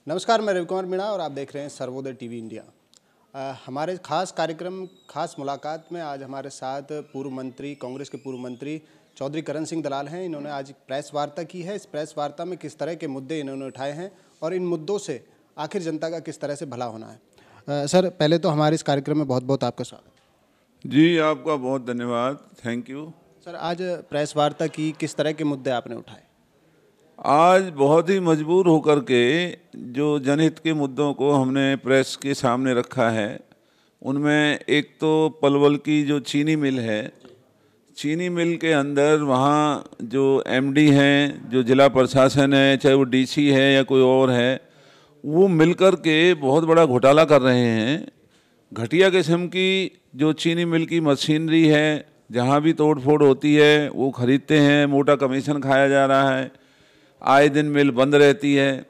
नमस्कार, मैं रवि कुमार मीणा और आप देख रहे हैं सर्वोदय टीवी इंडिया। हमारे खास कार्यक्रम खास मुलाकात में आज हमारे साथ पूर्व मंत्री, कांग्रेस के पूर्व मंत्री चौधरी करण सिंह दलाल हैं। इन्होंने आज प्रेस वार्ता की है। इस प्रेस वार्ता में किस तरह के मुद्दे इन्होंने उठाए हैं और इन मुद्दों से आखिर जनता का किस तरह से भला होना है। सर, पहले तो हमारे इस कार्यक्रम में बहुत बहुत आपका स्वागत। जी, आपका बहुत धन्यवाद, थैंक यू। सर, आज प्रेस वार्ता की, किस तरह के मुद्दे आपने उठाए? आज बहुत ही मजबूर होकर के जो जनहित के मुद्दों को हमने प्रेस के सामने रखा है, उनमें एक तो पलवल की जो चीनी मिल है, चीनी मिल के अंदर वहाँ जो एमडी हैं, जो जिला प्रशासन है, चाहे वो डीसी है या कोई और है, वो मिलकर के बहुत बड़ा घोटाला कर रहे हैं। घटिया किस्म की जो चीनी मिल की मशीनरी है, जहाँ भी तोड़ फोड़ होती है वो खरीदते हैं, मोटा कमीशन खाया जा रहा है। आए दिन मिल बंद रहती है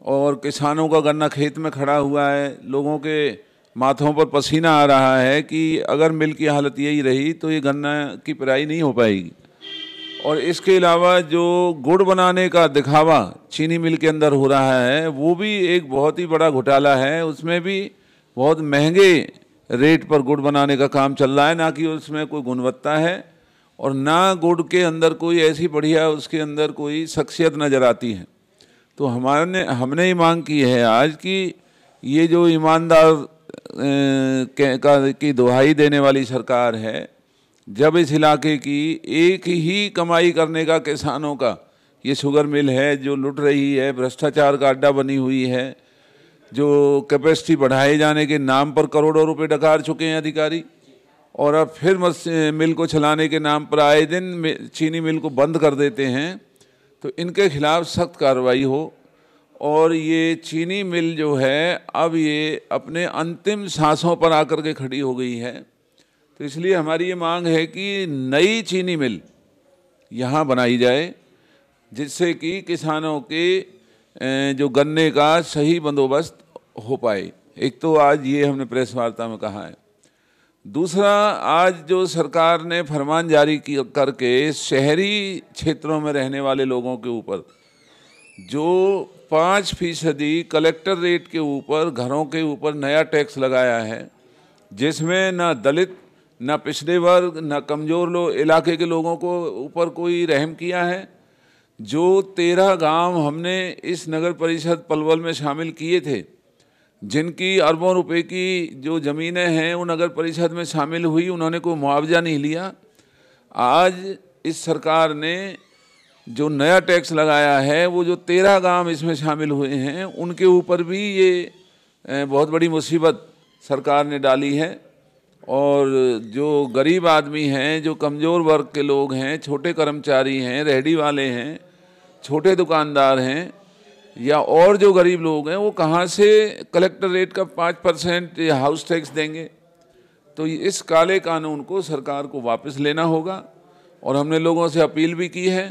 और किसानों का गन्ना खेत में खड़ा हुआ है। लोगों के माथों पर पसीना आ रहा है कि अगर मिल की हालत यही रही तो ये गन्ना की पेराई नहीं हो पाएगी। और इसके अलावा जो गुड़ बनाने का दिखावा चीनी मिल के अंदर हो रहा है, वो भी एक बहुत ही बड़ा घोटाला है। उसमें भी बहुत महंगे रेट पर गुड़ बनाने का काम चल रहा है, ना कि उसमें कोई गुणवत्ता है और ना गुड़ के अंदर कोई ऐसी बढ़िया उसके अंदर कोई शख्सियत नज़र आती है। तो हमने ये मांग की है आज कि ये जो ईमानदार की दुहाई देने वाली सरकार है, जब इस इलाके की एक ही कमाई करने का किसानों का ये शुगर मिल है जो लुट रही है, भ्रष्टाचार का अड्डा बनी हुई है, जो कैपेसिटी बढ़ाए जाने के नाम पर करोड़ों रुपए डकार चुके हैं अधिकारी, और अब फिर मिल को चलाने के नाम पर आए दिन चीनी मिल को बंद कर देते हैं। तो इनके खिलाफ सख्त कार्रवाई हो। और ये चीनी मिल जो है अब ये अपने अंतिम सांसों पर आकर के खड़ी हो गई है। तो इसलिए हमारी ये मांग है कि नई चीनी मिल यहाँ बनाई जाए, जिससे कि किसानों के जो गन्ने का सही बंदोबस्त हो पाए। एक तो आज ये हमने प्रेस वार्ता में कहा है। दूसरा, आज जो सरकार ने फरमान जारी करके शहरी क्षेत्रों में रहने वाले लोगों के ऊपर जो 5% कलेक्टर रेट के ऊपर घरों के ऊपर नया टैक्स लगाया है, जिसमें ना दलित, ना पिछड़े वर्ग, ना कमज़ोर इलाके के लोगों को ऊपर कोई रहम किया है। जो 13 गांव हमने इस नगर परिषद पलवल में शामिल किए थे, जिनकी अरबों रुपए की जो ज़मीनें हैं वो नगर परिषद में शामिल हुई, उन्होंने कोई मुआवजा नहीं लिया। आज इस सरकार ने जो नया टैक्स लगाया है, वो जो 13 गांव इसमें शामिल हुए हैं, उनके ऊपर भी ये बहुत बड़ी मुसीबत सरकार ने डाली है। और जो गरीब आदमी हैं, जो कमज़ोर वर्ग के लोग हैं, छोटे कर्मचारी हैं, रेहड़ी वाले हैं, छोटे दुकानदार हैं, या और जो गरीब लोग हैं, वो कहाँ से कलेक्टर रेट का 5% हाउस टैक्स देंगे। तो इस काले कानून को सरकार को वापस लेना होगा। और हमने लोगों से अपील भी की है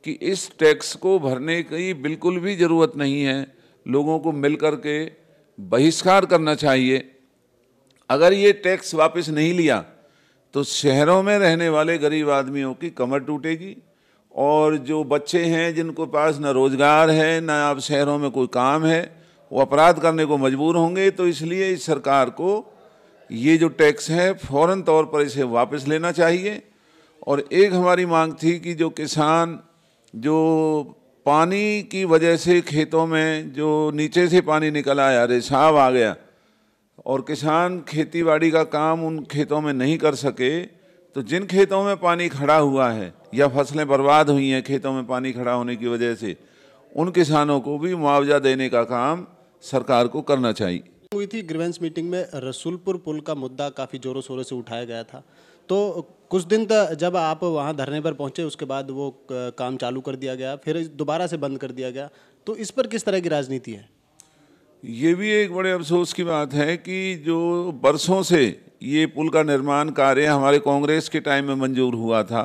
कि इस टैक्स को भरने की बिल्कुल भी ज़रूरत नहीं है, लोगों को मिल कर के बहिष्कार करना चाहिए। अगर ये टैक्स वापस नहीं लिया तो शहरों में रहने वाले गरीब आदमियों की कमर टूटेगी, और जो बच्चे हैं जिनको पास न रोज़गार है, न अब शहरों में कोई काम है, वो अपराध करने को मजबूर होंगे। तो इसलिए इस सरकार को ये जो टैक्स है फ़ौरन तौर पर इसे वापस लेना चाहिए। और एक हमारी मांग थी कि जो किसान जो पानी की वजह से खेतों में जो नीचे से पानी निकल आया, रिसाव आ गया, और किसान खेतीबाड़ी का काम उन खेतों में नहीं कर सके, तो जिन खेतों में पानी खड़ा हुआ है या फसलें बर्बाद हुई हैं खेतों में पानी खड़ा होने की वजह से, उन किसानों को भी मुआवजा देने का काम सरकार को करना चाहिए। हुई थी ग्रीवेंस मीटिंग में रसूलपुर पुल का मुद्दा काफ़ी ज़ोरों शोरों से उठाया गया था। तो कुछ दिन तक जब आप वहाँ धरने पर पहुँचे, उसके बाद वो काम चालू कर दिया गया, फिर दोबारा से बंद कर दिया गया। तो इस पर किस तरह की राजनीति है? ये भी एक बड़े अफसोस की बात है कि जो बरसों से ये पुल का निर्माण कार्य हमारे कांग्रेस के टाइम में मंजूर हुआ था,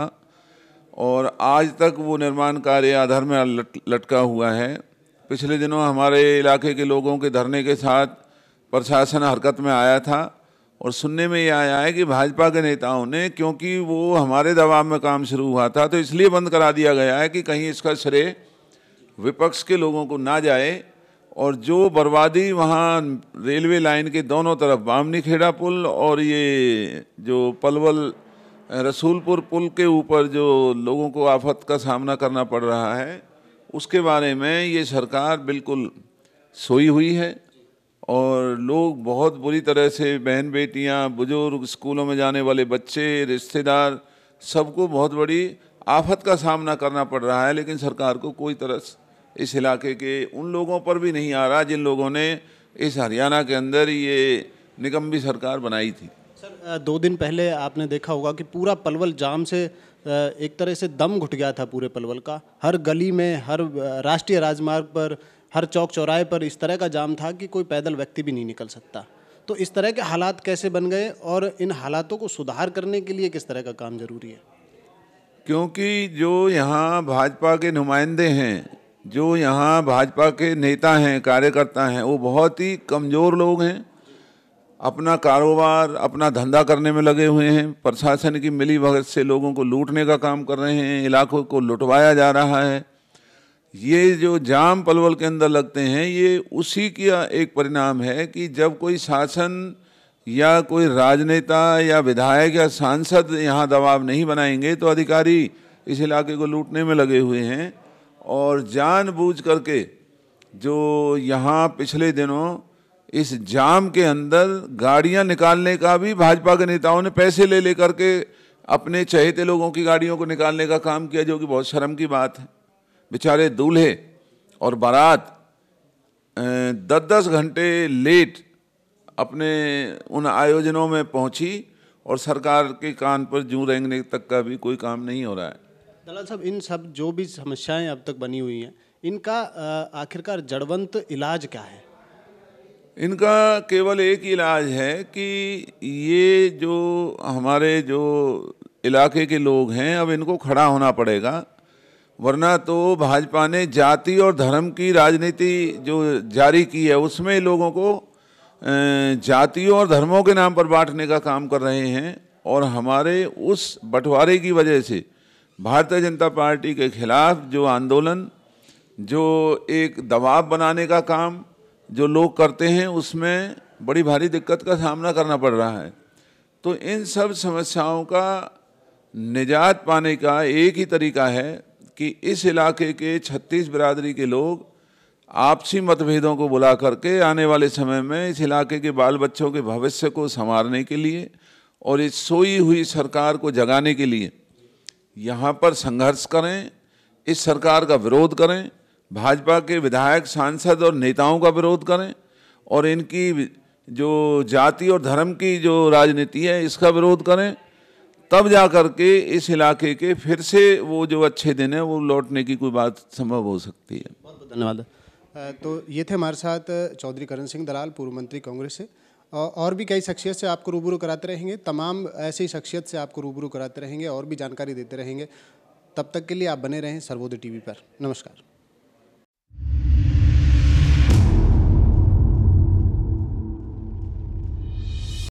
और आज तक वो निर्माण कार्य आधार में लटका हुआ है। पिछले दिनों हमारे इलाके के लोगों के धरने के साथ प्रशासन हरकत में आया था, और सुनने में ये आया है कि भाजपा के नेताओं ने, क्योंकि वो हमारे दबाव में काम शुरू हुआ था, तो इसलिए बंद करा दिया गया है कि कहीं इसका श्रेय विपक्ष के लोगों को ना जाए और जो बर्बादी वहाँ रेलवे लाइन के दोनों तरफ बामनी खेड़ा पुल और ये जो पलवल रसूलपुर पुल के ऊपर जो लोगों को आफत का सामना करना पड़ रहा है, उसके बारे में ये सरकार बिल्कुल सोई हुई है। और लोग बहुत बुरी तरह से, बहन बेटियां, बुजुर्ग, स्कूलों में जाने वाले बच्चे, रिश्तेदार, सबको बहुत बड़ी आफत का सामना करना पड़ रहा है। लेकिन सरकार को कोई तरस इस इलाके के उन लोगों पर भी नहीं आ रहा जिन लोगों ने इस हरियाणा के अंदर ये निकम्मी सरकार बनाई थी। सर 2 दिन पहले आपने देखा होगा कि पूरा पलवल जाम से एक तरह से दम घुट गया था पूरे पलवल का। हर गली में, हर राष्ट्रीय राजमार्ग पर, हर चौक चौराहे पर इस तरह का जाम था कि कोई पैदल व्यक्ति भी नहीं निकल सकता। तो इस तरह के हालात कैसे बन गए और इन हालातों को सुधार करने के लिए किस तरह का काम जरूरी है? क्योंकि जो यहाँ भाजपा के नुमाइंदे हैं, जो यहाँ भाजपा के नेता हैं, कार्यकर्ता हैं, वो बहुत ही कमज़ोर लोग हैं। अपना कारोबार, अपना धंधा करने में लगे हुए हैं। प्रशासन की मिलीभगत से लोगों को लूटने का काम कर रहे हैं, इलाकों को लुटवाया जा रहा है। ये जो जाम पलवल के अंदर लगते हैं, ये उसी का एक परिणाम है कि जब कोई शासन या कोई राजनेता या विधायक या सांसद यहाँ दबाव नहीं बनाएंगे तो अधिकारी इस इलाके को लूटने में लगे हुए हैं। और जानबूझ करके जो यहाँ पिछले दिनों इस जाम के अंदर गाड़ियाँ निकालने का भी भाजपा के नेताओं ने पैसे ले लेकर के अपने चहेते लोगों की गाड़ियों को निकालने का काम किया, जो कि बहुत शर्म की बात है। बेचारे दूल्हे और बारात 10-10 घंटे लेट अपने उन आयोजनों में पहुंची और सरकार के कान पर जूं रेंगने तक का भी कोई काम नहीं हो रहा है। दलाल साहब, इन सब जो भी समस्याएं अब तक बनी हुई हैं, इनका आखिरकार जड़वंत इलाज क्या है? इनका केवल एक ही इलाज है कि ये जो हमारे जो इलाके के लोग हैं, अब इनको खड़ा होना पड़ेगा। वरना तो भाजपा ने जाति और धर्म की राजनीति जो जारी की है, उसमें लोगों को जातियों और धर्मों के नाम पर बांटने का काम कर रहे हैं। और हमारे उस बंटवारे की वजह से भारतीय जनता पार्टी के खिलाफ जो आंदोलन, जो एक दबाव बनाने का काम जो लोग करते हैं, उसमें बड़ी भारी दिक्कत का सामना करना पड़ रहा है। तो इन सब समस्याओं का निजात पाने का एक ही तरीका है कि इस इलाके के 36 बिरादरी के लोग आपसी मतभेदों को बुला करके आने वाले समय में इस इलाके के बाल बच्चों के भविष्य को संवारने के लिए और इस सोई हुई सरकार को जगाने के लिए यहाँ पर संघर्ष करें, इस सरकार का विरोध करें, भाजपा के विधायक, सांसद और नेताओं का विरोध करें और इनकी जो जाति और धर्म की जो राजनीति है इसका विरोध करें। तब जा कर के इस इलाके के फिर से वो जो अच्छे दिन है वो लौटने की कोई बात संभव हो सकती है। बहुत बहुत धन्यवाद। तो ये थे हमारे साथ चौधरी करण सिंह दलाल, पूर्व मंत्री कांग्रेस से। और भी कई शख्सियत से आपको रूबरू कराते रहेंगे, तमाम ऐसी शख्सियत से आपको रूबरू कराते रहेंगे और भी जानकारी देते रहेंगे। तब तक के लिए आप बने रहें सर्वोदय टीवी पर। नमस्कार।